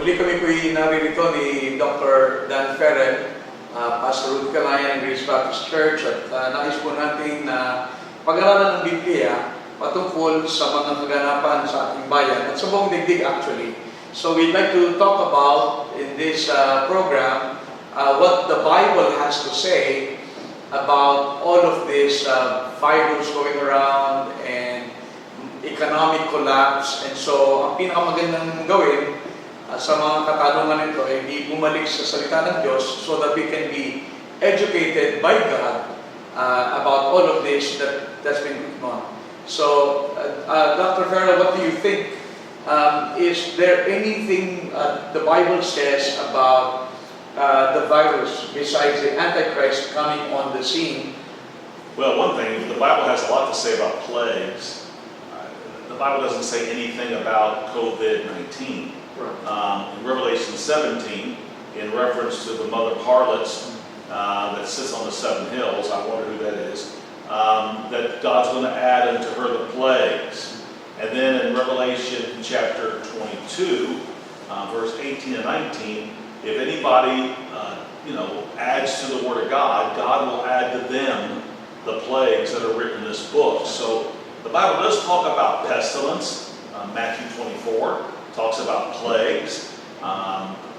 Muli kami po'y naririto ni Dr. Dan Ferrer, Pastor Ruth Calayan ng Grace Baptist Church, at nais po natin na pag-aralan ng Biblia patungkol sa mga kaganapan sa ating bayan at sa buong digdig actually. So we'd like to talk about in this program what the Bible has to say about all of this virus going around and economic collapse. And so ang pinakamagandang gawin sa mga katanungan nito ay bumalik sa salita ng Diyos so that we can be educated by God about all of this that's been going on. So, Dr. Ferrer, what do you think? Is there anything the Bible says about the virus besides the Antichrist coming on the scene? Well, one thing, the Bible has a lot to say about plagues. The Bible doesn't say anything about COVID-19. In Revelation 17, in reference to the mother harlots that sits on the 7 hills, I wonder who that is, that God's going to add unto her the plagues. And then in Revelation chapter 22, verse 18 and 19, if anybody adds to the Word of God, God will add to them the plagues that are written in this book. So the Bible does talk about pestilence. Matthew 24 talks about plagues.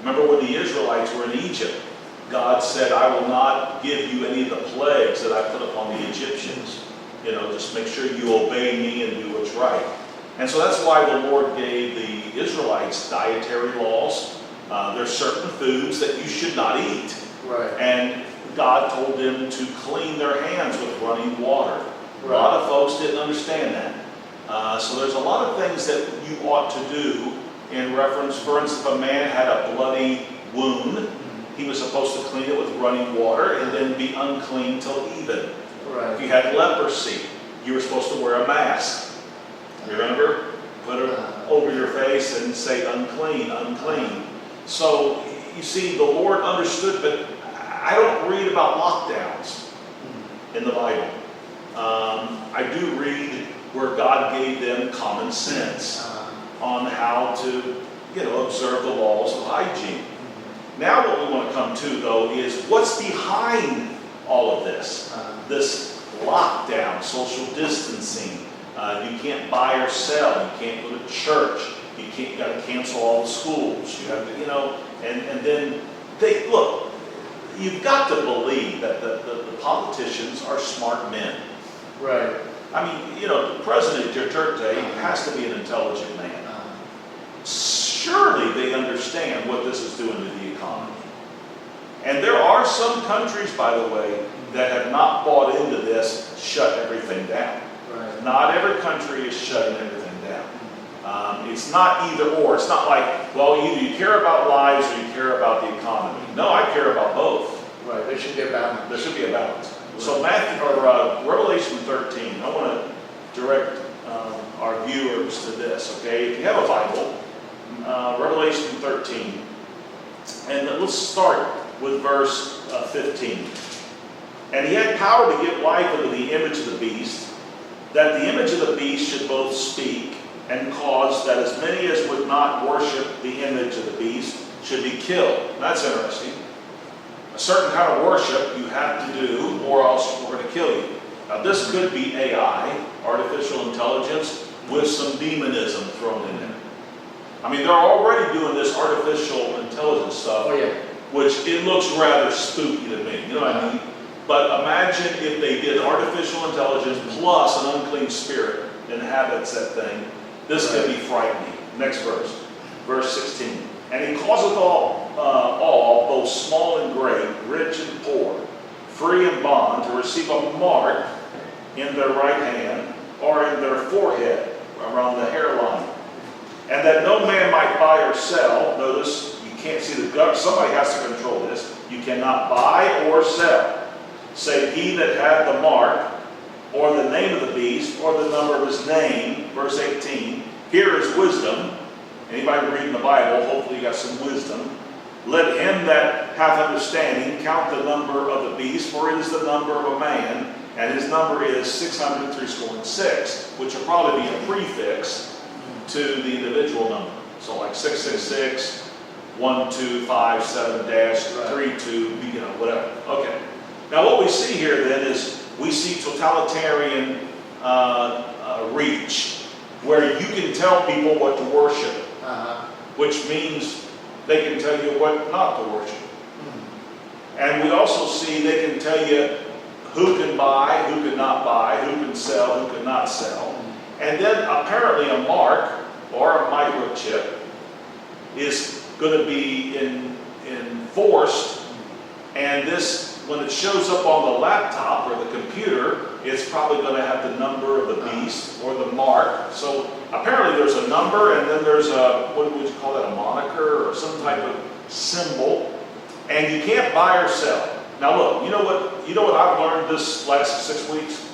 Remember when the Israelites were in Egypt, God said, I will not give you any of the plagues that I put upon the Egyptians. Just make sure you obey me and do what's right. And so that's why the Lord gave the Israelites dietary laws. There's certain foods that you should not eat. Right. And God told them to clean their hands with running water. Right. A lot of folks didn't understand that. So there's a lot of things that you ought to do in reference. For instance, if a man had a bloody wound, he was supposed to clean it with running water and then be unclean till even. Right. If you had leprosy, you were supposed to wear a mask. Remember? Put it over your face and say unclean, unclean. So, you see, the Lord understood, but I don't read about lockdowns in the Bible. I do read where God gave them common sense on how to, observe the laws of hygiene. Now what we want to come to, though, is what's behind all of this. This lockdown, social distancing. You can't buy or sell. You can't go to church. You got to cancel all the schools. You have to, and then look. You've got to believe that the politicians are smart men. Right. I mean, the president of Duterte has to be an intelligent man. Surely they understand what this is doing to the economy. And there are some countries, by the way, that have not bought into this, shut everything down. Right. Not every country is shutting everything down. It's not either or. It's not like, well, either you care about lives or you care about the economy. No, I care about both. Right. There should be a balance. There should be a balance. So Revelation 13, I want to direct our viewers to this, okay? If you have a Bible, Revelation 13, and let's start with verse 15. And he had power to give life unto the image of the beast, that the image of the beast should both speak and cause that as many as would not worship the image of the beast should be killed. That's interesting. A certain kind of worship you have to do, or else we're going to kill you. Now this could be AI, artificial intelligence, with some demonism thrown in there. I mean, they're already doing this artificial intelligence stuff, which it looks rather spooky to me. You know what I mean? But imagine if they did artificial intelligence plus an unclean spirit inhabits that thing. This could be frightening. Next verse. Verse 16. And he causeth all, both small and great, rich and poor, free and bond, to receive a mark in their right hand or in their forehead, around the hairline. And that no man might buy or sell. Notice, you can't see the gut. Somebody has to control this. You cannot buy or sell, save he that had the mark, or the name of the beast, or the number of his name. Verse 18. Here is wisdom. Anybody reading the Bible, hopefully you got some wisdom. Let him that hath understanding count the number of the beast, for it is the number of a man, and his number is 666, which will probably be a prefix to the individual number. So like 666, 1257-32, whatever. Okay. Now what we see here then is we see totalitarian reach, where you can tell people what to worship, which means they can tell you what not to worship. And we also see they can tell you who can buy, who can not buy, who can sell, who can not sell. And then apparently a mark or a microchip is going to be enforced, and this, when it shows up on the laptop or the computer, it's probably going to have the number of the beast or the mark. So apparently there's a number, and then there's a, what would you call that, a moniker or some type of symbol, and you can't buy or sell. Now look, you know what I've learned this last 6 weeks?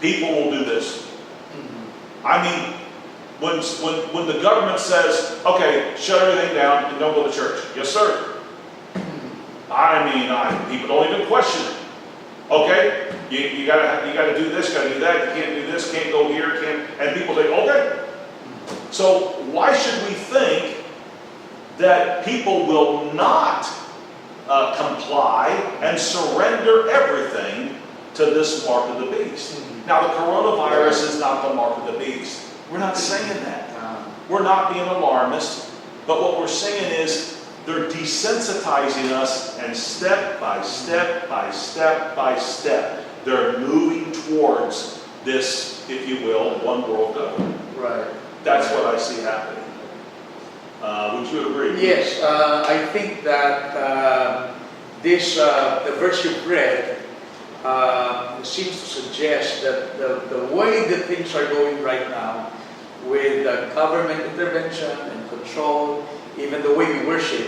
People will do this. I mean, when the government says, okay, shut everything down and don't go to church. Yes, sir. People don't even question it. Okay, you gotta do this, gotta do that. You can't do this, can't go here, can't. And people say, okay. So why should we think that people will not comply and surrender everything to this mark of the beast? Now, the coronavirus is not the mark of the beast. We're not saying that. We're not being alarmist. But what we're saying is they're desensitizing us, and step by step by step by step, they're moving towards this, if you will, one world government. Right. That's what I see happening. Would you agree? Yes, I think that the verse you read seems to suggest that the way that things are going right now, with government intervention and control, even the way we worship,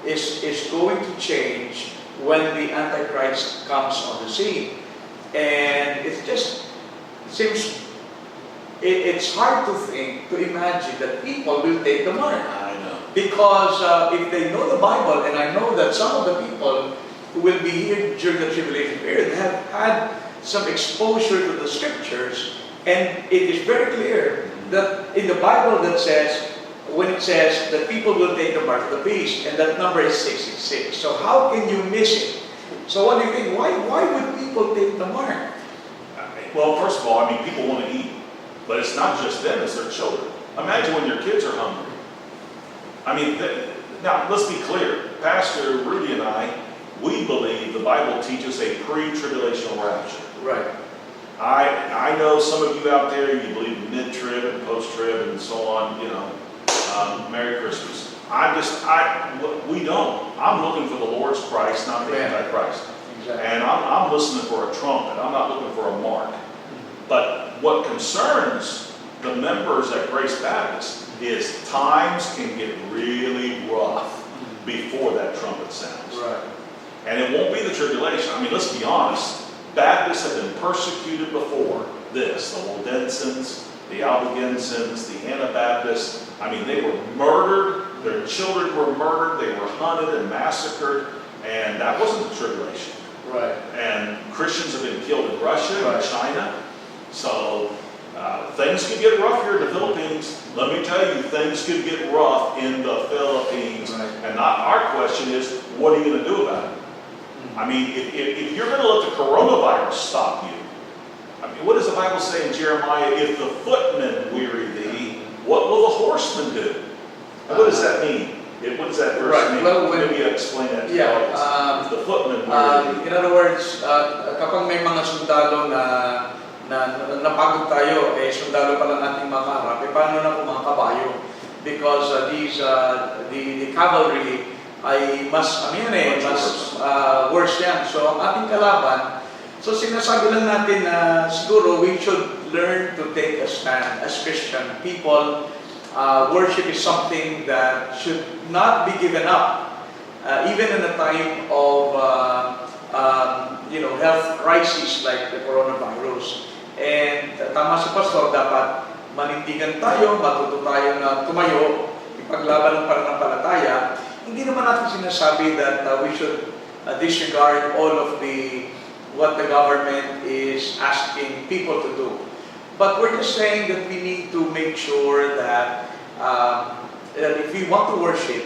is going to change when the Antichrist comes on the scene. And it just seems, it's hard to imagine that people will take the mark. I know. Because if they know the Bible, and I know that some of the people who will be here during the tribulation period have had some exposure to the scriptures, and it is very clear that in the Bible that says, when it says that people will take the mark of the beast, and that number is 666. So how can you miss it? So what do you think? Why would people take the mark? Well, first of all, people want to eat, but it's not just them, it's their children. Imagine when your kids are hungry. Now, let's be clear. Pastor Rudy and I, we believe the Bible teaches a pre-tribulational rapture. Right. I know some of you out there, you believe in mid-trib and post-trib and so on, Merry Christmas. We don't. I'm looking for the Lord's Christ, not the Antichrist. Exactly. And I'm listening for a trumpet. I'm not looking for a mark. But what concerns the members at Grace Baptist is times can get really rough before that trumpet sounds. Right. And it won't be the tribulation. Let's be honest. Baptists have been persecuted before this. The Waldensians, the Albigensians, the Anabaptists. They were murdered. Their children were murdered. They were hunted and massacred. And that wasn't the tribulation. Right. And Christians have been killed in Russia Right. and China. So things could get rough here in the Philippines. Let me tell you, things could get rough in the Philippines. Right. And our question is, what are you going to do about it? If you're going to let the coronavirus stop you, what does the Bible say in Jeremiah? If the footmen weary thee, what will the horsemen do? What does that mean? What does that verse mean? Well, Maybe you explain that to Yeah, us. If the footmen weary thee. in other words, kapag may mga sundalo na napagod tayo, sundalo pa lang ating makaharap, paano na kung mga kabayo? Because the cavalry ay mas worse yan. So ang ating kalaban, so sinasabi lang natin na siguro we should learn to take a stand as Christian people. Worship is something that should not be given up, even in a time of health crisis like the coronavirus. And tama si Pastor, dapat manindigan tayo, matuto tayo na tumayo, ipaglaban ng pananampalataya. Hindi naman natin sinasabi that we should disregard all of what the government is asking people to do. But we're just saying that we need to make sure that if we want to worship,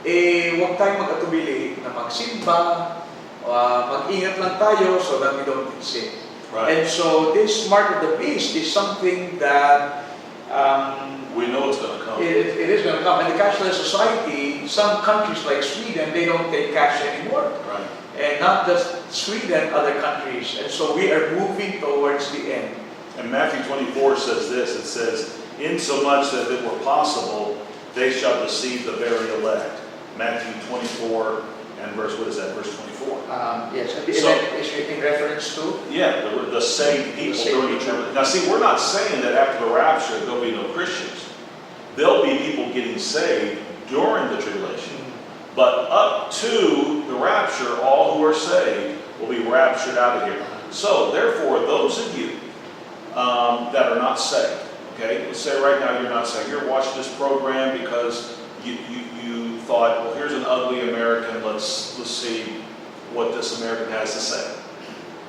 huwag tayong mag-atubili na magsimba, mag-ingat lang tayo so that we don't get sick. Right. And so this mark of the beast is something that We know it's going to come. it is going to come. In the cashless society, some countries like Sweden, they don't take cash anymore. Right. And not just Sweden, other countries. And so we are moving towards the end. And Matthew 24 says this, it says, insomuch that if it were possible, they shall deceive the very elect. Matthew 24 and verse 24. Yes, and the So- elect is in reference to? Yeah, the saved people during the tribulation. Now see, we're not saying that after the rapture there'll be no Christians. There'll be people getting saved during the tribulation. But up to the rapture, all who are saved will be raptured out of here. So therefore, those of you that are not saved, okay, let's say right now you're not saved. You're watching this program because you thought, well, here's an ugly American. Let's see what this American has to say.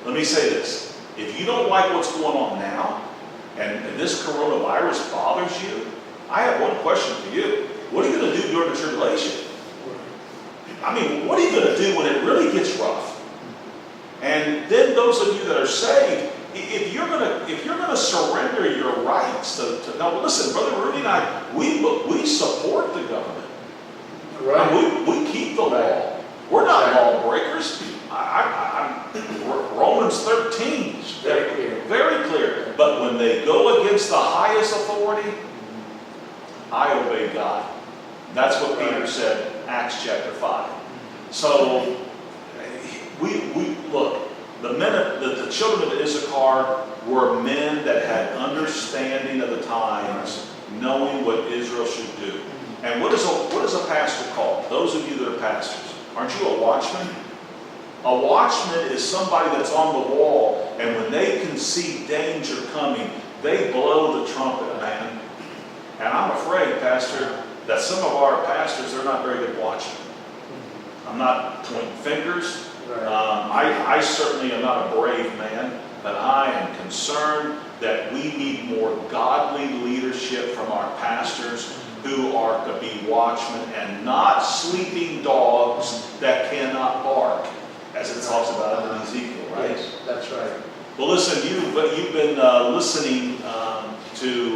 Let me say this. If you don't like what's going on now, and this coronavirus bothers you, I have one question for you. What are you going to do during the tribulation? I mean, what are you going to do when it really gets rough? And then those of you that are saved, if you're going to surrender your rights to now listen, Brother Rudy and I, we support the government. Right. We keep the law. We're not lawbreakers. Romans 13 is Very clear. very clear. But when they go against the highest authority, I obey God. That's what Peter said, Acts chapter 5. So we look. The children of Issachar were men that had understanding of the times, knowing what Israel should do. And what is a pastor called? Those of you that are pastors, aren't you a watchman? A watchman is somebody that's on the wall, and when they can see danger coming, they blow the trumpet, man. And I'm afraid, Pastor, that some of our pastors, they're not very good watchmen. I'm not pointing fingers. I certainly am not a brave man, but I am concerned that we need more godly leadership from our pastors who are to be watchmen and not sleeping dogs that cannot bark, as it talks about in Ezekiel, right? Yes, that's right. Well, listen, you've been listening to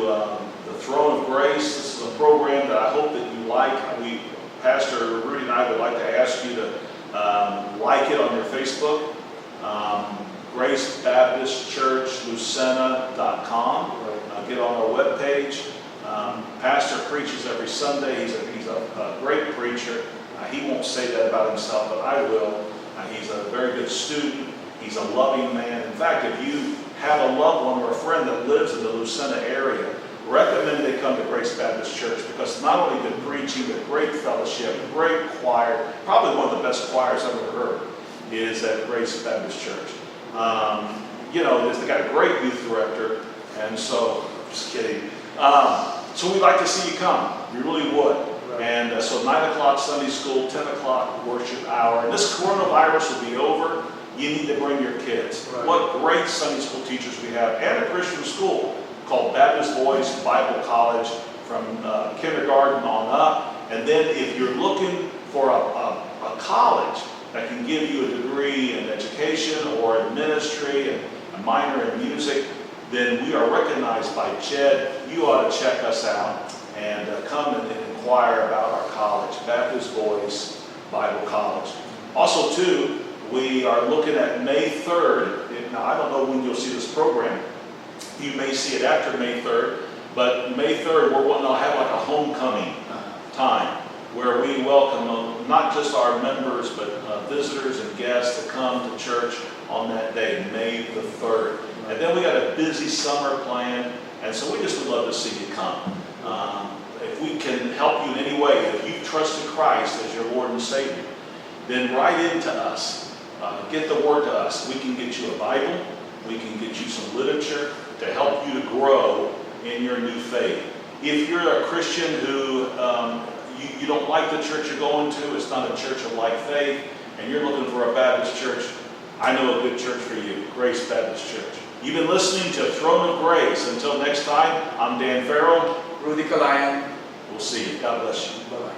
the Throne of Grace. This is a program that I hope that you like. Pastor Rudy and I would like to ask you to like it on your Facebook, Grace Baptist Church Lucena.com. Get on our webpage. Pastor preaches every Sunday. He's a great preacher. He won't say that about himself, but I will. He's a very good student. He's a loving man. In fact, if you have a loved one or a friend that lives in the Lucena area, recommend they come to Grace Baptist Church, because not only good preaching, but great fellowship, great choir. Probably one of the best choirs I've ever heard is at Grace Baptist Church. They got a great youth director, and so, just kidding. So we'd like to see you come. We really would. Right. And so 9 o'clock Sunday school, 10 o'clock worship hour. And this coronavirus will be over. You need to bring your kids. Right. What great Sunday school teachers we have, and a Christian school called Baptist Voice Bible College from kindergarten on up. And then if you're looking for a college that can give you a degree in education or in ministry and a minor in music, then we are recognized by JED. You ought to check us out and come and inquire about our college, Baptist Voice Bible College. Also, too, we are looking at May 3rd. Now, I don't know when you'll see this program. You may see it after May 3rd, but May 3rd, we're wanting to have like a homecoming time where we welcome not just our members, but visitors and guests to come to church on that day, May the 3rd. And then we got a busy summer planned, and so we just would love to see you come. If we can help you in any way, if you've trusted Christ as your Lord and Savior, then write into us. Get the word to us. We can get you a Bible. We can get you some literature to help you to grow in your new faith. If you're a Christian who you don't like the church you're going to, it's not a church of like faith, and you're looking for a Baptist church, I know a good church for you, Grace Baptist Church. You've been listening to Throne of Grace. Until next time, I'm Dan Farrell. Rudy Calayan. We'll see you. God bless you. Bye-bye.